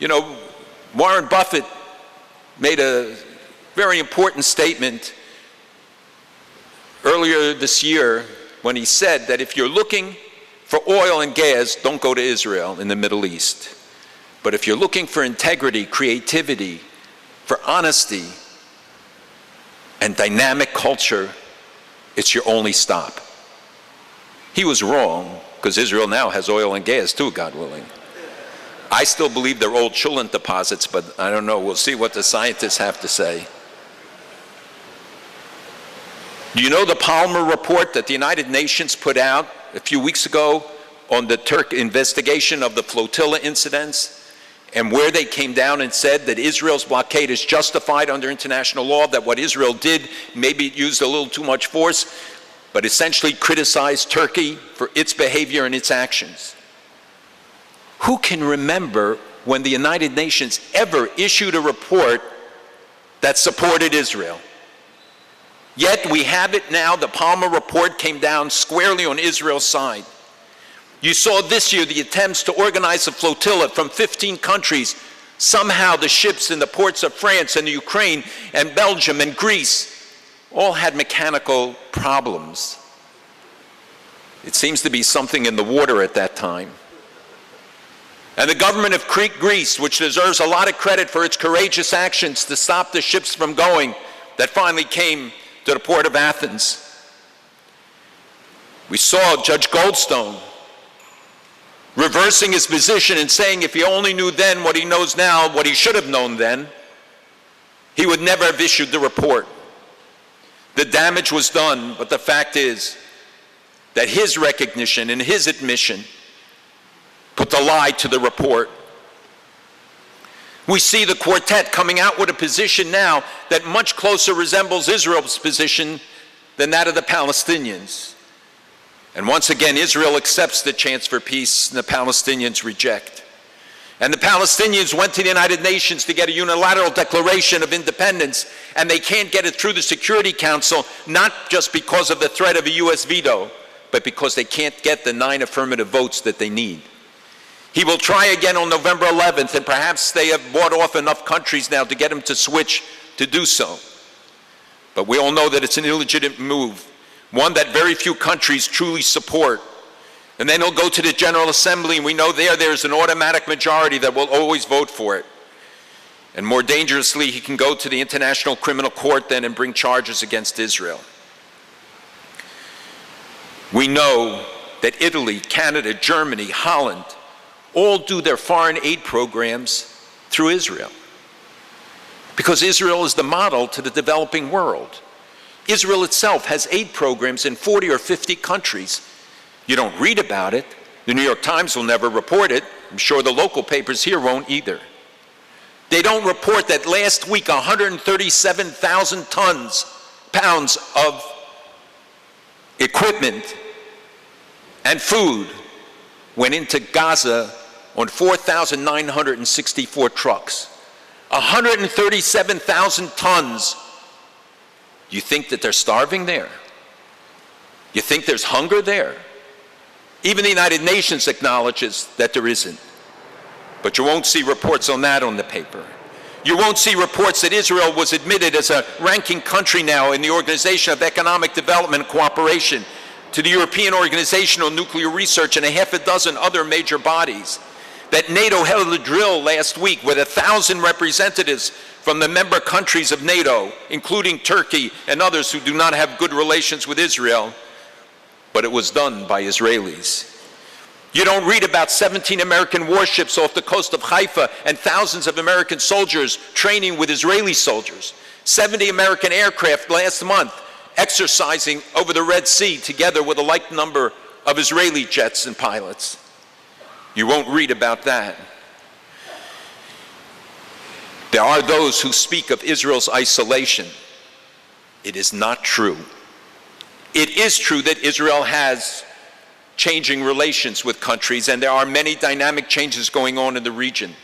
You know, Warren Buffett made a very important statement earlier this year when he said that if you're looking for oil and gas, don't go to Israel in the Middle East. But if you're looking for integrity, creativity, for honesty, and dynamic culture, it's your only stop. He was wrong, because Israel now has oil and gas too, God willing. I still believe they're old Chulent deposits, but I don't know. We'll see what the scientists have to say. Do you know the Palmer report that the United Nations put out a few weeks ago on the Turk investigation of the flotilla incidents, and where they came down and said that Israel's blockade is justified under international law, that what Israel did, maybe it used a little too much force, but essentially criticized Turkey for its behavior and its actions? Who can remember when the United Nations ever issued a report that supported Israel? Yet we have it now. The Palmer report came down squarely on Israel's side. You saw this year the attempts to organize a flotilla from 15 countries. Somehow the ships in the ports of France and the Ukraine and Belgium and Greece all had mechanical problems. It seems to be something in the water at that time. And the government of Greece, which deserves a lot of credit for its courageous actions to stop the ships from going, that finally came to the port of Athens. We saw Judge Goldstone reversing his position and saying if he only knew then what he knows now, what he should have known then, he would never have issued the report. The damage was done, but the fact is that his recognition and his admission put the lie to the report. We see the quartet coming out with a position now that much closer resembles Israel's position than that of the Palestinians. And once again, Israel accepts the chance for peace, and the Palestinians reject. And the Palestinians went to the United Nations to get a unilateral declaration of independence, and they can't get it through the Security Council, not just because of the threat of a US veto, but because they can't get the 9 affirmative votes that they need. He will try again on November 11th, and perhaps they have bought off enough countries now to get him to switch to do so. But we all know that it's an illegitimate move, one that very few countries truly support. And then he'll go to the General Assembly, and we know there's an automatic majority that will always vote for it. And more dangerously, he can go to the International Criminal Court then and bring charges against Israel. We know that Italy, Canada, Germany, Holland, all do their foreign aid programs through Israel, because Israel is the model to the developing world. Israel itself has aid programs in 40 or 50 countries. You don't read about it. The New York Times will never report it. I'm sure the local papers here won't either. They don't report that last week 137,000 pounds of equipment and food went into Gaza on 4,964 trucks. 137,000 tons. You think that they're starving there? You think there's hunger there? Even the United Nations acknowledges that there isn't. But you won't see reports on that on the paper. You won't see reports that Israel was admitted as a ranking country now in the Organization of Economic Development and Cooperation, to the European Organization on Nuclear Research, and a half a dozen other major bodies. That NATO held a drill last week with 1,000 representatives from the member countries of NATO, including Turkey and others who do not have good relations with Israel, but it was done by Israelis. You don't read about 17 American warships off the coast of Haifa and thousands of American soldiers training with Israeli soldiers. 70 American aircraft last month exercising over the Red Sea together with a like number of Israeli jets and pilots. You won't read about that. There are those who speak of Israel's isolation. It is not true. It is true that Israel has changing relations with countries, and there are many dynamic changes going on in the region.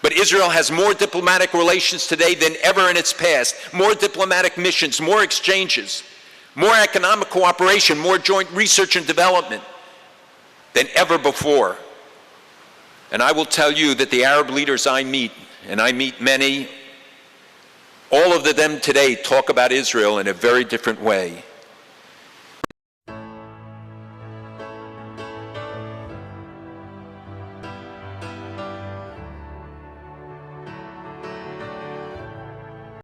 But Israel has more diplomatic relations today than ever in its past, more diplomatic missions, more exchanges, more economic cooperation, more joint research and development than ever before. And I will tell you that the Arab leaders I meet, and I meet many, all of them today talk about Israel in a very different way.